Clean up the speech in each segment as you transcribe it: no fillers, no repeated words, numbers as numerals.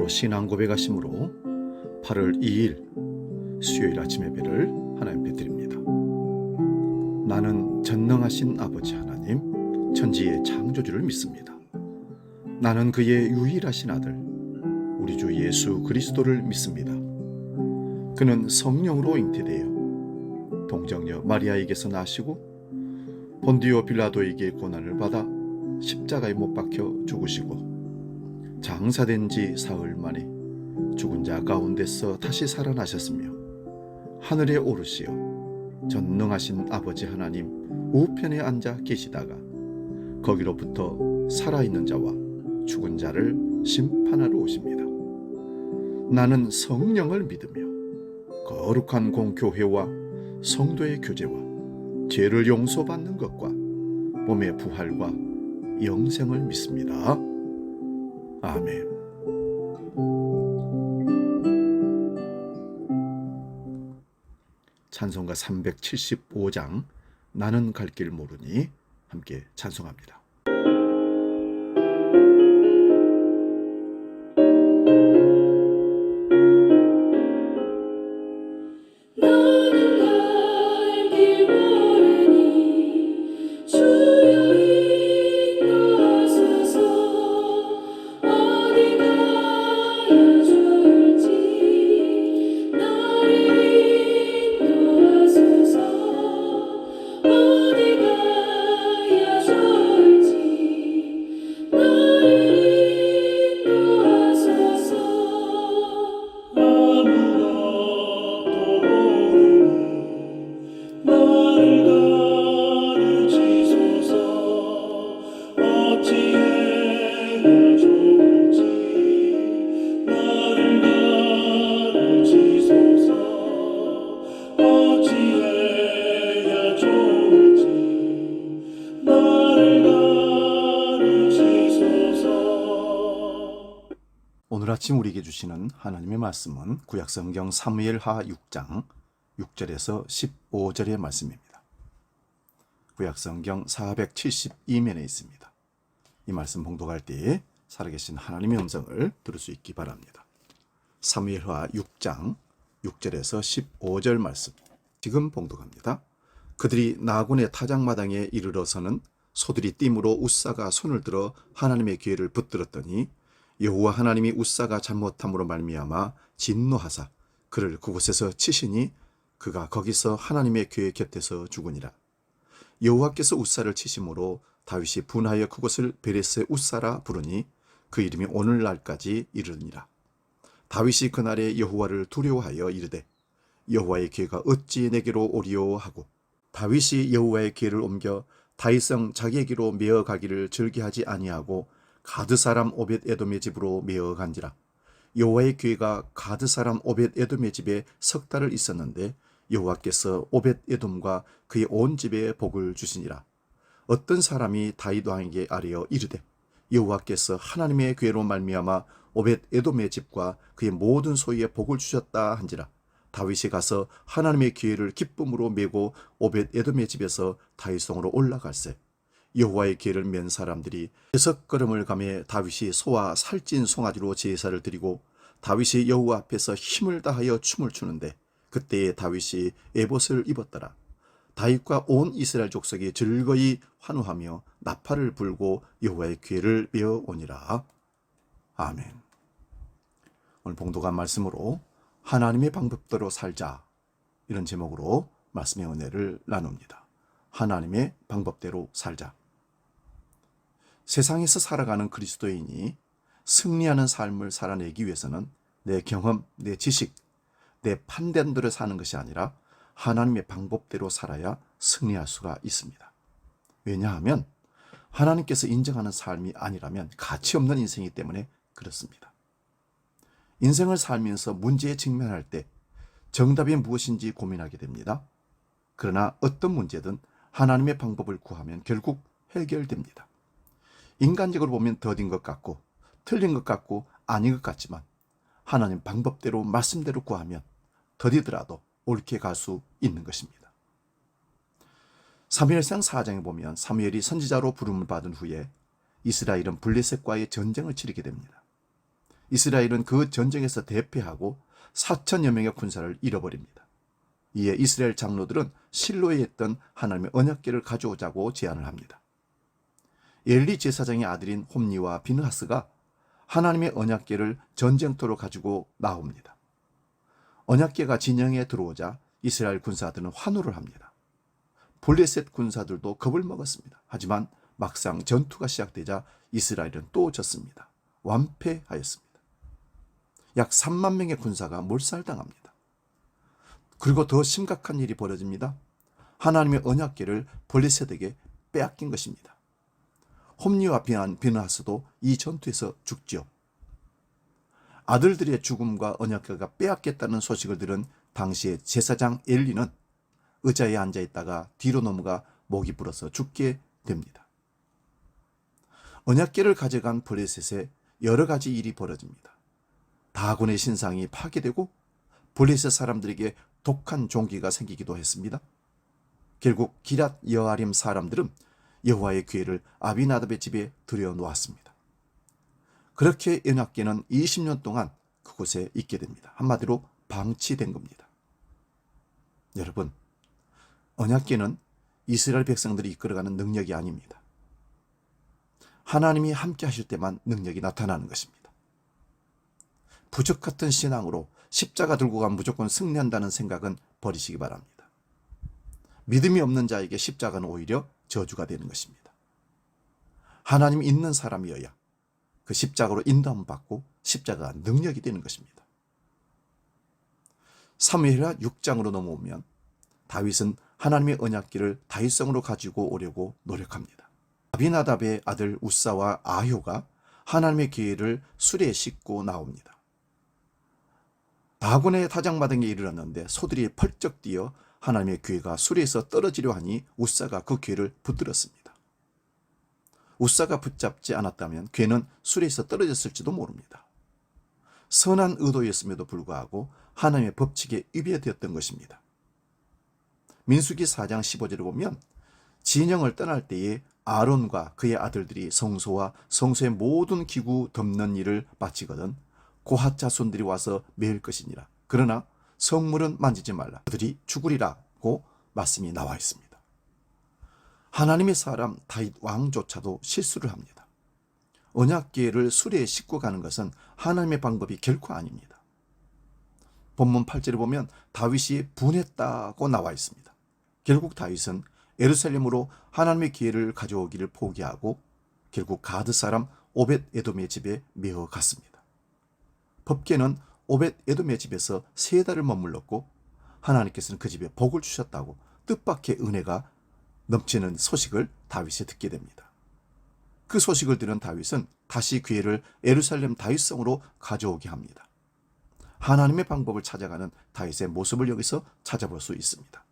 마음으로 신앙 고백하심으로 8월 2일 수요일 아침 예배를 하나님께 드립니다. 나는 전능하신 아버지 하나님, 천지의 창조주를 믿습니다. 나는 그의 유일하신 아들, 우리 주 예수 그리스도를 믿습니다. 그는 성령으로 잉태되어 동정녀 마리아에게서 나시고 본디오 빌라도에게 고난을 받아 십자가에 못 박혀 죽으시고 장사된 지 사흘 만에 죽은 자 가운데서 다시 살아나셨으며 하늘에 오르시어 전능하신 아버지 하나님 우편에 앉아 계시다가 거기로부터 살아있는 자와 죽은 자를 심판하러 오십니다. 나는 성령을 믿으며 거룩한 공교회와 성도의 교제와 죄를 용서받는 것과 몸의 부활과 영생을 믿습니다. 아멘. 찬송가 375장 나는 갈 길 모르니 함께 찬송합니다. 오늘 아침 우리에게 주시는 하나님의 말씀은 구약성경 사무엘하 6장 6절에서 15절의 말씀입니다. 구약성경 472면에 있습니다. 이 말씀 봉독할 때에 살아계신 하나님의 음성을 들을 수 있기 바랍니다. 사무엘하 6장 6절에서 15절 말씀 지금 봉독합니다. 그들이 나곤의 타작마당에 이르러서는 소들이 띠므로 웃사가 손을 들어 하나님의 기회를 붙들었더니 여호와 하나님이 웃사가 잘못함으로 말미암아 진노하사 그를 그곳에서 치시니 그가 거기서 하나님의 궤 곁에서 죽으니라. 여호와께서 웃사를 치심으로 다윗이 분하여 그곳을 베레스 웃사라 부르니 그 이름이 오늘날까지 이르니라. 다윗이 그날에 여호와를 두려워하여 이르되 여호와의 궤가 어찌 내게로 오리오 하고 다윗이 여호와의 궤를 옮겨 다윗성 자기에게로 메어 가기를 즐겨하지 아니하고 가드 사람 오벳 에돔의 집으로 메어 간지라. 여호와의 궤가 가드 사람 오벳 에돔의 집에 석 달을 있었는데 여호와께서 오벳 에돔과 그의 온 집에 복을 주시니라. 어떤 사람이 다윗 왕에게 아뢰어 이르되 여호와께서 하나님의 궤로 말미암아 오벳 에돔의 집과 그의 모든 소유에 복을 주셨다 한지라. 다윗이 가서 하나님의 궤를 기쁨으로 메고 오벳 에돔의 집에서 다윗성으로 올라갈세. 여호와의 궤를 맨 사람들이 6걸음을 가매 다윗이 소와 살찐 송아지로 제사를 드리고 다윗이 여호와 앞에서 힘을 다하여 춤을 추는데 그때에 다윗이 에봇을 입었더라. 다윗과 온 이스라엘 족속이 즐거이 환호하며 나팔을 불고 여호와의 궤를 메어 오니라. 아멘. 오늘 봉독한 말씀으로 하나님의 방법대로 살자, 이런 제목으로 말씀의 은혜를 나눕니다. 하나님의 방법대로 살자. 세상에서 살아가는 그리스도인이 승리하는 삶을 살아내기 위해서는 내 경험, 내 지식, 내 판단대로 사는 것이 아니라 하나님의 방법대로 살아야 승리할 수가 있습니다. 왜냐하면 하나님께서 인정하는 삶이 아니라면 가치 없는 인생이기 때문에 그렇습니다. 인생을 살면서 문제에 직면할 때 정답이 무엇인지 고민하게 됩니다. 그러나 어떤 문제든 하나님의 방법을 구하면 결국 해결됩니다. 인간적으로 보면 더딘 것 같고 틀린 것 같고 아닌 것 같지만 하나님 방법대로 말씀대로 구하면 더디더라도 옳게 갈 수 있는 것입니다. 사무엘상 4장에 보면 사무엘이 선지자로 부름을 받은 후에 이스라엘은 블레셋과의 전쟁을 치르게 됩니다. 이스라엘은 그 전쟁에서 대패하고 4천여 명의 군사를 잃어버립니다. 이에 이스라엘 장로들은 실로에 있던 하나님의 언약궤를 가져오자고 제안을 합니다. 엘리 제사장의 아들인 홈니와 비느하스가 하나님의 언약궤를 전쟁터로 가지고 나옵니다. 언약궤가 진영에 들어오자 이스라엘 군사들은 환호를 합니다. 블레셋 군사들도 겁을 먹었습니다. 하지만 막상 전투가 시작되자 이스라엘은 또 졌습니다. 완패하였습니다. 약 3만 명의 군사가 몰살당합니다. 그리고 더 심각한 일이 벌어집니다. 하나님의 언약궤를 블레셋에게 빼앗긴 것입니다. 홈니와 비느하스도 이 전투에서 죽지요. 아들들의 죽음과 언약궤가 빼앗겼다는 소식을 들은 당시의 제사장 엘리는 의자에 앉아 있다가 뒤로 넘어가 목이 불어서 죽게 됩니다. 언약궤를 가져간 블레셋에 여러 가지 일이 벌어집니다. 다곤의 신상이 파괴되고 블레셋 사람들에게 독한 종기가 생기기도 했습니다. 결국 기랏 여아림 사람들은 여호와의 궤를 아비나답의 집에 들여놓았습니다. 그렇게 언약궤는 20년 동안 그곳에 있게 됩니다. 한마디로 방치된 겁니다. 여러분, 언약궤는 이스라엘 백성들이 이끌어가는 능력이 아닙니다. 하나님이 함께 하실 때만 능력이 나타나는 것입니다. 부적 같은 신앙으로 십자가 들고 가면 무조건 승리한다는 생각은 버리시기 바랍니다. 믿음이 없는 자에게 십자가는 오히려 저주가 되는 것입니다. 하나님 있는 사람이어야 그 십자가로 인도함 받고 십자가가 능력이 되는 것입니다. 사무엘하 6장으로 넘어오면 다윗은 하나님의 언약궤를 다윗성으로 가지고 오려고 노력합니다. 아비나답의 아들 우사와 아효가 하나님의 궤를 수레에 싣고 나옵니다. 다곤의 타작마당에 이르렀는데 소들이 펄쩍 뛰어 하나님의 궤가 수레에서 떨어지려 하니 우사가 그 궤를 붙들었습니다. 우사가 붙잡지 않았다면 궤는 수레에서 떨어졌을지도 모릅니다. 선한 의도였음에도 불구하고 하나님의 법칙에 위배되었던 것입니다. 민수기 4장 15절을 보면 진영을 떠날 때에 아론과 그의 아들들이 성소와 성소의 모든 기구 덮는 일을 마치거든 고핫 자손들이 와서 메울 것이니라. 그러나 성물은 만지지 말라. 그들이 죽으리라고 말씀이 나와 있습니다. 하나님의 사람 다윗 왕조차도 실수를 합니다. 언약궤를 수레에 싣고 가는 것은 하나님의 방법이 결코 아닙니다. 본문 8절에 보면 다윗이 분했다고 나와 있습니다. 결국 다윗은 예루살렘으로 하나님의 궤를 가져오기를 포기하고 결국 가드 사람 오벳 에돔의 집에 메어 갔습니다. 법궤는 오벳 에돔의 집에서 3달을 머물렀고 하나님께서는 그 집에 복을 주셨다고 뜻밖의 은혜가 넘치는 소식을 다윗이 듣게 됩니다. 그 소식을 들은 다윗은 다시 궤를 예루살렘 다윗성으로 가져오게 합니다. 하나님의 방법을 찾아가는 다윗의 모습을 여기서 찾아볼 수 있습니다.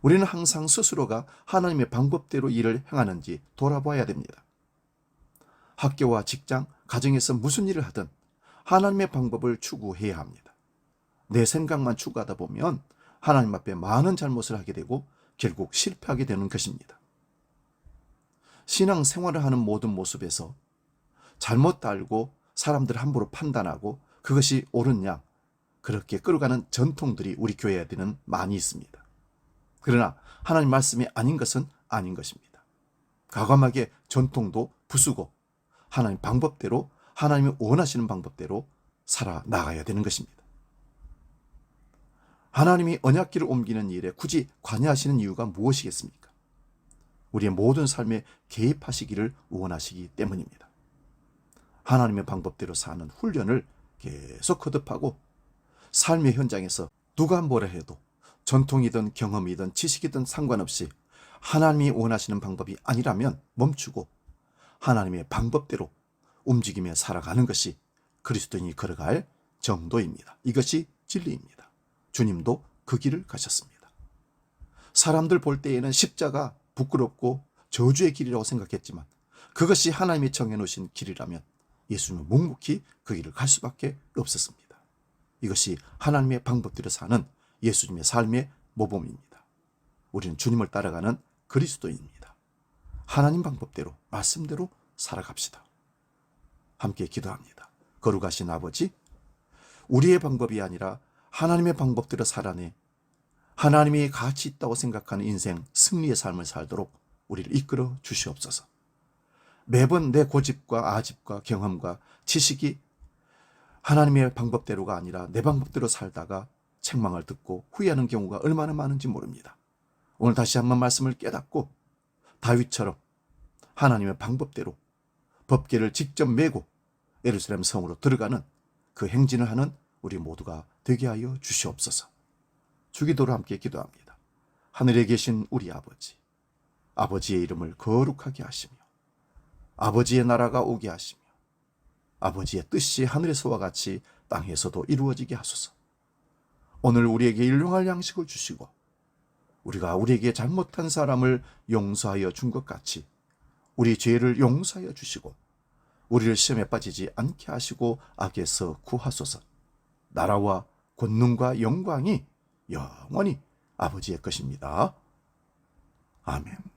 우리는 항상 스스로가 하나님의 방법대로 일을 행하는지 돌아봐야 됩니다. 학교와 직장, 가정에서 무슨 일을 하든 하나님의 방법을 추구해야 합니다. 내 생각만 추구하다 보면 하나님 앞에 많은 잘못을 하게 되고 결국 실패하게 되는 것입니다. 신앙 생활을 하는 모든 모습에서 잘못 알고 사람들 함부로 판단하고 그것이 옳은 양 그렇게 끌어가는 전통들이 우리 교회에는 많이 있습니다. 그러나 하나님 말씀이 아닌 것은 아닌 것입니다. 과감하게 전통도 부수고 하나님 방법대로 하나님이 원하시는 방법대로 살아나가야 되는 것입니다. 하나님이 언약궤를 옮기는 일에 굳이 관여하시는 이유가 무엇이겠습니까? 우리의 모든 삶에 개입하시기를 원하시기 때문입니다. 하나님의 방법대로 사는 훈련을 계속 거듭하고 삶의 현장에서 누가 뭐라 해도 전통이든 경험이든 지식이든 상관없이 하나님이 원하시는 방법이 아니라면 멈추고 하나님의 방법대로 움직이며 살아가는 것이 그리스도인이 걸어갈 정도입니다. 이것이 진리입니다. 주님도 그 길을 가셨습니다. 사람들 볼 때에는 십자가 부끄럽고 저주의 길이라고 생각했지만 그것이 하나님이 정해놓으신 길이라면 예수님은 묵묵히 그 길을 갈 수밖에 없었습니다. 이것이 하나님의 방법대로 사는 예수님의 삶의 모범입니다. 우리는 주님을 따라가는 그리스도인입니다. 하나님 방법대로 말씀대로 살아갑시다. 함께 기도합니다. 거룩하신 아버지, 우리의 방법이 아니라 하나님의 방법대로 살아내 하나님이 가치 있다고 생각하는 인생 승리의 삶을 살도록 우리를 이끌어 주시옵소서. 매번 내 고집과 아집과 경험과 지식이 하나님의 방법대로가 아니라 내 방법대로 살다가 책망을 듣고 후회하는 경우가 얼마나 많은지 모릅니다. 오늘 다시 한번 말씀을 깨닫고 다윗처럼 하나님의 방법대로 법궤를 직접 메고 예루살렘 성으로 들어가는 그 행진을 하는 우리 모두가 되게 하여 주시옵소서. 주기도로 함께 기도합니다. 하늘에 계신 우리 아버지, 아버지의 이름을 거룩하게 하시며 아버지의 나라가 오게 하시며 아버지의 뜻이 하늘에서와 같이 땅에서도 이루어지게 하소서. 오늘 우리에게 일용할 양식을 주시고 우리가 우리에게 잘못한 사람을 용서하여 준 것 같이 우리 죄를 용서하여 주시고 우리를 시험에 빠지지 않게 하시고 악에서 구하소서. 나라와 권능과 영광이 영원히 아버지의 것입니다. 아멘.